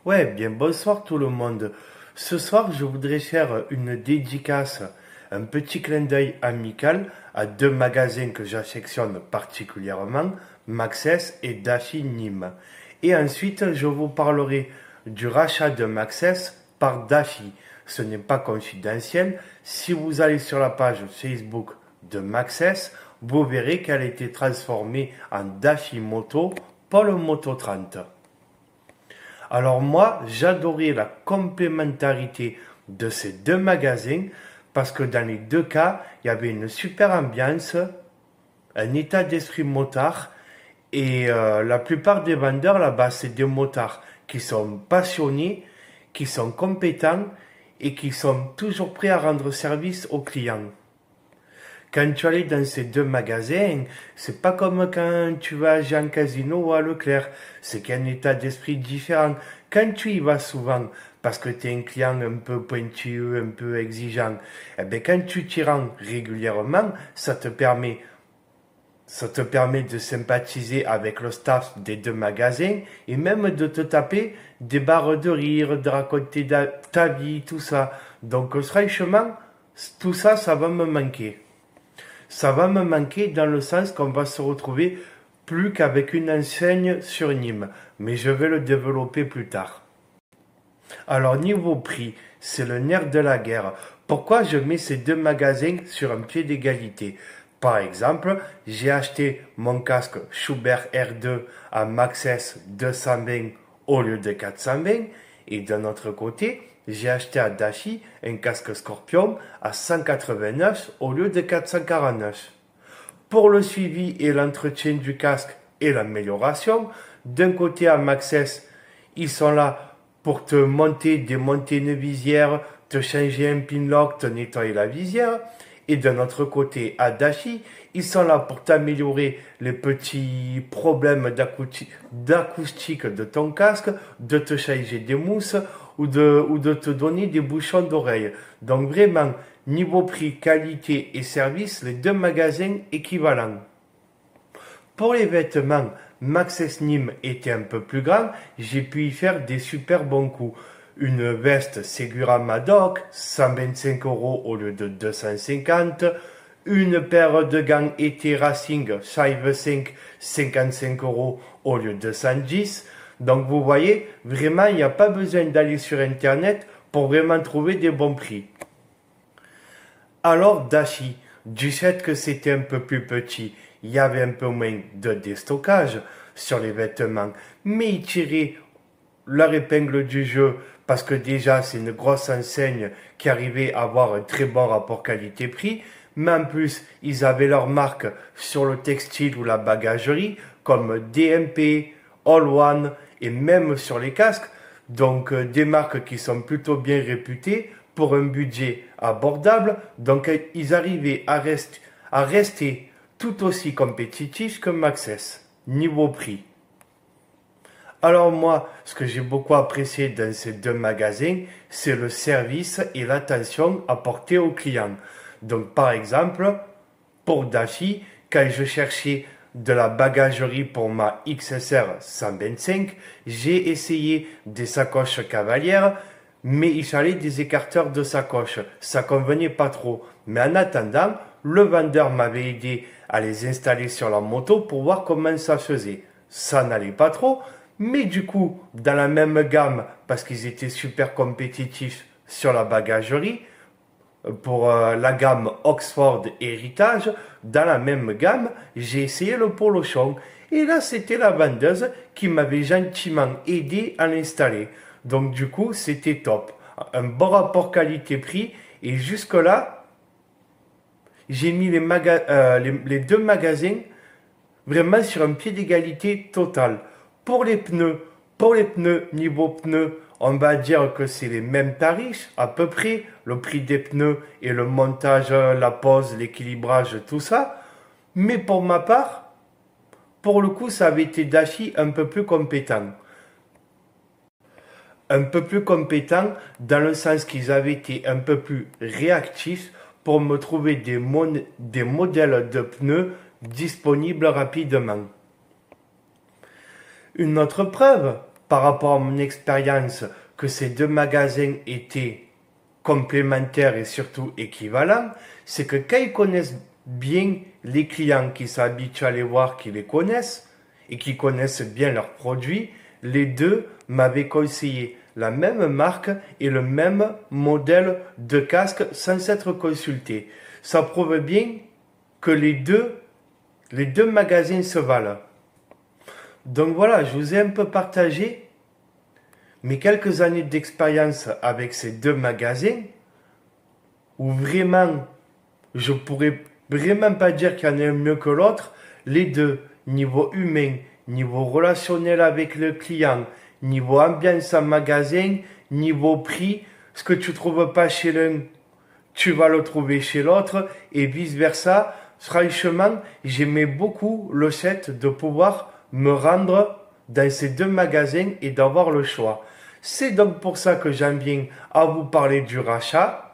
Ouais, bien bonsoir tout le monde. Ce soir, je voudrais faire une dédicace, un petit clin d'œil amical à deux magasins que j'affectionne particulièrement, Maxès et Dashi Nîmes. Et ensuite, je vous parlerai du rachat de Maxès par Dashi. Ce n'est pas confidentiel. Si vous allez sur la page Facebook de Maxès, vous verrez qu'elle a été transformée en Dashi Moto pour le Moto 30. Alors moi, j'adorais la complémentarité de ces deux magasins parce que dans les deux cas, il y avait une super ambiance, un état d'esprit motard et la plupart des vendeurs là-bas, c'est des motards qui sont passionnés, qui sont compétents et qui sont toujours prêts à rendre service aux clients. Quand tu allais dans ces deux magasins, c'est pas comme quand tu vas à Jean Casino ou à Leclerc. C'est qu'il y a un état d'esprit différent. Quand tu y vas souvent, parce que tu es un client un peu pointu, un peu exigeant, eh bien quand tu t'y rends régulièrement, ça te permet de sympathiser avec le staff des deux magasins et même de te taper des barres de rire, de raconter ta vie, tout ça. Donc franchement, tout ça, ça va me manquer. Ça va me manquer dans le sens qu'on va se retrouver plus qu'avec une enseigne sur Nîmes, mais je vais le développer plus tard. Alors niveau prix, c'est le nerf de la guerre. Pourquoi je mets ces deux magasins sur un pied d'égalité? Par exemple, j'ai acheté mon casque Schubert R2 à Maxès 220 au lieu de 420 et d'un autre côté, j'ai acheté à Dashi un casque Scorpion à 189 au lieu de 449. Pour le suivi et l'entretien du casque et l'amélioration, d'un côté à Maxès, ils sont là pour te monter, démonter une visière, te changer un pinlock, te nettoyer la visière. Et d'un autre côté, à Dashi, ils sont là pour t'améliorer les petits problèmes d'acoustique de ton casque, de te changer des mousses ou de te donner des bouchons d'oreille. Donc vraiment, niveau prix, qualité et service, les deux magasins équivalents. Pour les vêtements, Maxès Nîmes était un peu plus grand, j'ai pu y faire des super bons coups. Une veste Segura Madoc, 125 euros au lieu de 250. Une paire de gants été Racing Shive 5, 55 euros au lieu de 110. Donc vous voyez, vraiment, il n'y a pas besoin d'aller sur Internet pour vraiment trouver des bons prix. Alors Dashi, du fait que c'était un peu plus petit, il y avait un peu moins de déstockage sur les vêtements, mais ils tiraient leur épingle du jeu parce que déjà c'est une grosse enseigne qui arrivait à avoir un très bon rapport qualité-prix, mais en plus ils avaient leur marque sur le textile ou la bagagerie comme DMP, All One et même sur les casques, donc des marques qui sont plutôt bien réputées pour un budget abordable, donc ils arrivaient à rester tout aussi compétitifs que Maxès, niveau prix. Alors moi, ce que j'ai beaucoup apprécié dans ces deux magasins, c'est le service et l'attention apportée aux clients. Donc par exemple, pour Dashi, quand je cherchais de la bagagerie pour ma XSR 125, j'ai essayé des sacoches cavalières, mais il fallait des écarteurs de sacoches. Ça convenait pas trop. Mais en attendant, le vendeur m'avait aidé à les installer sur la moto pour voir comment ça faisait. Ça n'allait pas trop, mais du coup, dans la même gamme, parce qu'ils étaient super compétitifs sur la bagagerie, pour la gamme Oxford Héritage, dans la même gamme, j'ai essayé le polochon. Et là, c'était la vendeuse qui m'avait gentiment aidé à l'installer. Donc du coup, c'était top. Un bon rapport qualité-prix. Et jusque-là, j'ai mis les deux magasins vraiment sur un pied d'égalité total. Pour les pneus, niveau pneus, on va dire que c'est les mêmes tarifs, à peu près, le prix des pneus et le montage, la pose, l'équilibrage, tout ça. Mais pour ma part, pour le coup, ça avait été Dashi un peu plus compétent. Un peu plus compétent dans le sens qu'ils avaient été un peu plus réactifs pour me trouver des modèles de pneus disponibles rapidement. Une autre preuve, par rapport à mon expérience, que ces deux magasins étaient complémentaires et surtout équivalents, c'est que quand ils connaissent bien les clients qui sont habitués à les voir, qui les connaissent et qui connaissent bien leurs produits, les deux m'avaient conseillé la même marque et le même modèle de casque sans s'être consultés. Ça prouve bien que les deux magasins se valent. Donc voilà, je vous ai un peu partagé mes quelques années d'expérience avec ces deux magasins où vraiment, je pourrais vraiment pas dire qu'il y en a un mieux que l'autre. Les deux, niveau humain, niveau relationnel avec le client, niveau ambiance en magasin, niveau prix, ce que tu trouves pas chez l'un, tu vas le trouver chez l'autre et vice versa. Franchement, j'aimais beaucoup le fait de pouvoir me rendre dans ces deux magasins et d'avoir le choix. C'est donc pour ça que j'en viens à vous parler du rachat.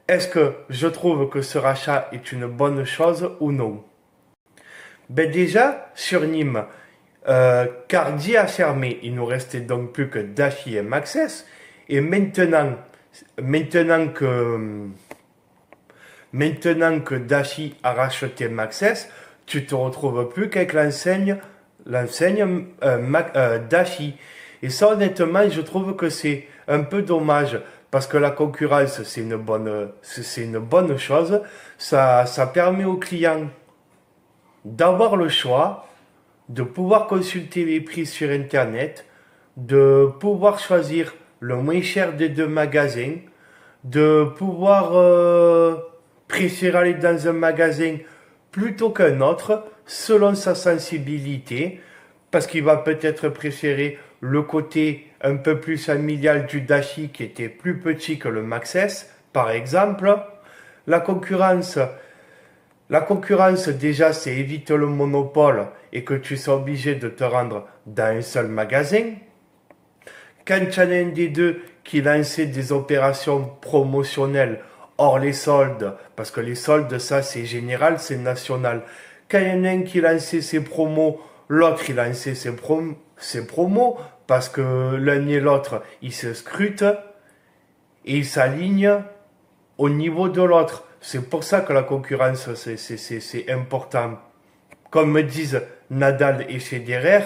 Est-ce que je trouve que ce rachat est une bonne chose ou non? Ben déjà, sur Nîmes, Cardi a fermé. Il nous restait donc plus que Daffy et Maxès. Et maintenant que Daffy a racheté Maxès, tu te retrouves plus qu'avec l'enseigne Daffy. Et ça, honnêtement, je trouve que c'est un peu dommage parce que la concurrence, c'est une bonne chose. Ça permet aux clients d'avoir le choix, de pouvoir consulter les prix sur Internet, de pouvoir choisir le moins cher des deux magasins, de pouvoir préférer aller dans un magasin plutôt qu'un autre selon sa sensibilité, parce qu'il va peut-être préférer le côté un peu plus familial du Daffy qui était plus petit que le Maxès, par exemple. La concurrence, déjà, c'est éviter le monopole et que tu sois obligé de te rendre dans un seul magasin. Quand tu en as un des deux qui lançait des opérations promotionnelles hors les soldes, parce que les soldes, ça c'est général, c'est national. Quand il y en a un qui lançait ses promos, l'autre il lançait ses promos, parce que l'un et l'autre, ils se scrutent et ils s'alignent au niveau de l'autre. C'est pour ça que la concurrence, c'est important. Comme me disent Nadal et Federer,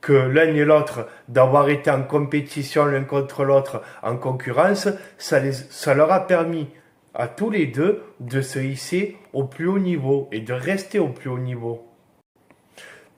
que l'un et l'autre, d'avoir été en compétition l'un contre l'autre, en concurrence, ça leur a permis à tous les deux de se hisser au plus haut niveau et de rester au plus haut niveau.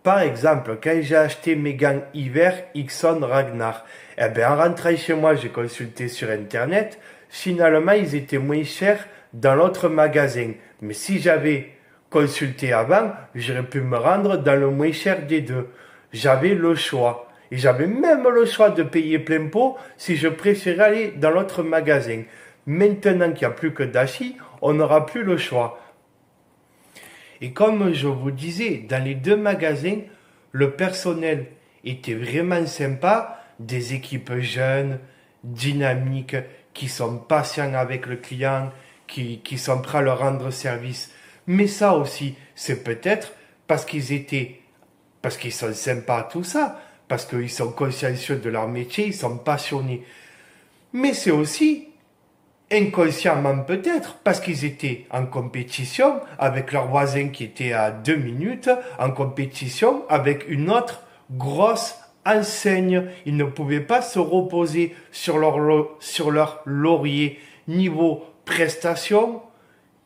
Par exemple, quand j'ai acheté mes gants hiver Ixon Ragnar, en rentrant chez moi, j'ai consulté sur Internet. Finalement, ils étaient moins chers dans l'autre magasin. Mais si j'avais consulté avant, j'aurais pu me rendre dans le moins cher des deux. J'avais le choix. Et j'avais même le choix de payer plein pot si je préférais aller dans l'autre magasin. Maintenant qu'il n'y a plus que Daffy, on n'aura plus le choix. Et comme je vous disais, dans les deux magasins, le personnel était vraiment sympa, des équipes jeunes, dynamiques, qui sont patients avec le client, qui sont prêts à leur rendre service. Mais ça aussi, c'est peut-être parce qu'ils sont sympas, tout ça, parce qu'ils sont consciencieux de leur métier, ils sont passionnés. Mais c'est aussi inconsciemment peut-être, parce qu'ils étaient en compétition avec leur voisin qui était à 2 minutes, en compétition avec une autre grosse enseigne. Ils ne pouvaient pas se reposer sur leur laurier niveau prestation,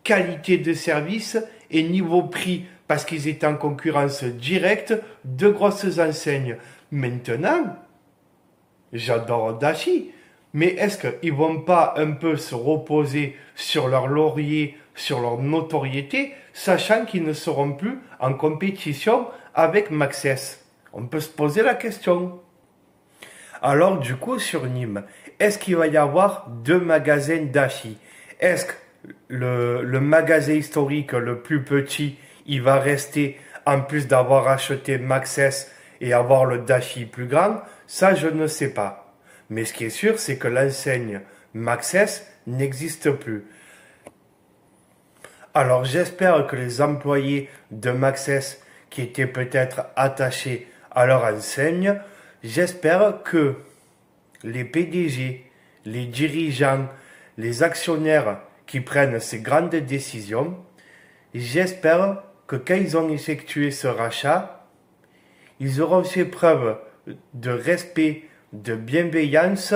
qualité de service et niveau prix, parce qu'ils étaient en concurrence directe de grosses enseignes. Maintenant, j'adore Daffy. Mais est-ce qu'ils ne vont pas un peu se reposer sur leur laurier, sur leur notoriété, sachant qu'ils ne seront plus en compétition avec Maxès? On peut se poser la question. Alors du coup, sur Nîmes, est-ce qu'il va y avoir deux magasins Daffy? Est-ce que le magasin historique le plus petit, il va rester, en plus d'avoir acheté Maxès et avoir le Daffy plus grand? Ça, je ne sais pas. Mais ce qui est sûr, c'est que l'enseigne Maxès n'existe plus. Alors j'espère que les employés de Maxès qui étaient peut-être attachés à leur enseigne. J'espère que les PDG, les dirigeants, les actionnaires qui prennent ces grandes décisions, j'espère que quand ils ont effectué ce rachat, ils auront fait preuve de respect, de bienveillance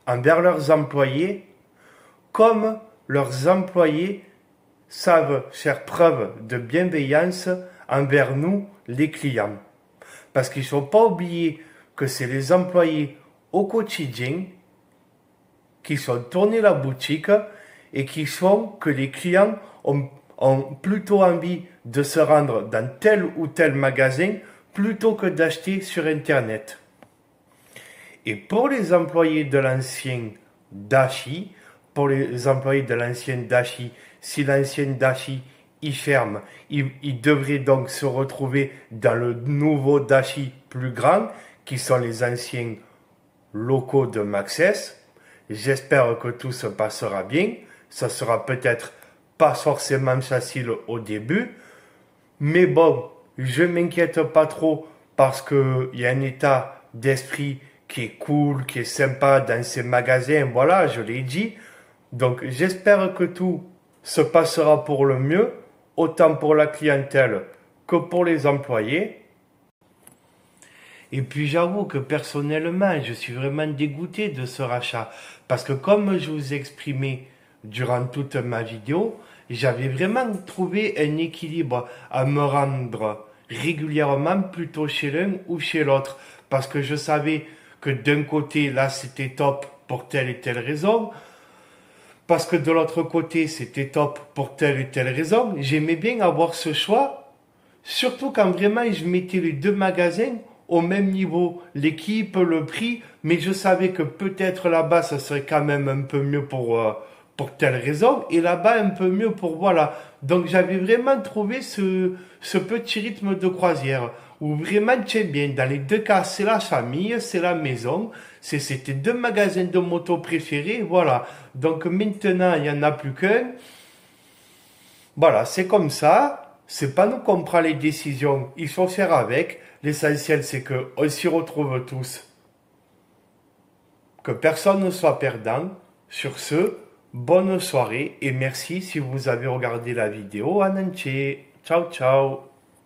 envers leurs employés, comme leurs employés savent faire preuve de bienveillance envers nous, les clients. Parce qu'il ne faut pas oublier que c'est les employés au quotidien qui sont tournés la boutique et qui font que les clients ont plutôt envie de se rendre dans tel ou tel magasin plutôt que d'acheter sur Internet. Et pour les employés de l'ancien Dashi, si l'ancien Dashi il ferme, il devrait donc se retrouver dans le nouveau Dashi plus grand, qui sont les anciens locaux de Maxès. J'espère que tout se passera bien. Ça sera peut-être pas forcément facile au début, mais bon, je m'inquiète pas trop parce qu'il y a un état d'esprit qui est cool, qui est sympa dans ces magasins, voilà, je l'ai dit. Donc j'espère que tout se passera pour le mieux, autant pour la clientèle que pour les employés. Et puis j'avoue que personnellement, je suis vraiment dégoûté de ce rachat. Parce que comme je vous ai exprimé durant toute ma vidéo, j'avais vraiment trouvé un équilibre à me rendre régulièrement plutôt chez l'un ou chez l'autre. Parce que je savais que d'un côté, là, c'était top pour telle et telle raison. Parce que de l'autre côté, c'était top pour telle et telle raison. J'aimais bien avoir ce choix. Surtout quand vraiment je mettais les deux magasins au même niveau, l'équipe, le prix, mais je savais que peut-être là-bas, ça serait quand même un peu mieux pour telle raison, et là-bas, un peu mieux pour voilà. Donc, j'avais vraiment trouvé ce petit rythme de croisière, où vraiment, tiens bien, dans les deux cas, c'est la famille, c'est la maison, c'était deux magasins de moto préférés, voilà. Donc, maintenant, il n'y en a plus qu'un. Voilà, c'est comme ça. C'est pas nous qu'on prend les décisions, il faut faire avec. L'essentiel, c'est qu'on s'y retrouve tous. Que personne ne soit perdant. Sur ce, bonne soirée et merci si vous avez regardé la vidéo en entier. Ciao, ciao.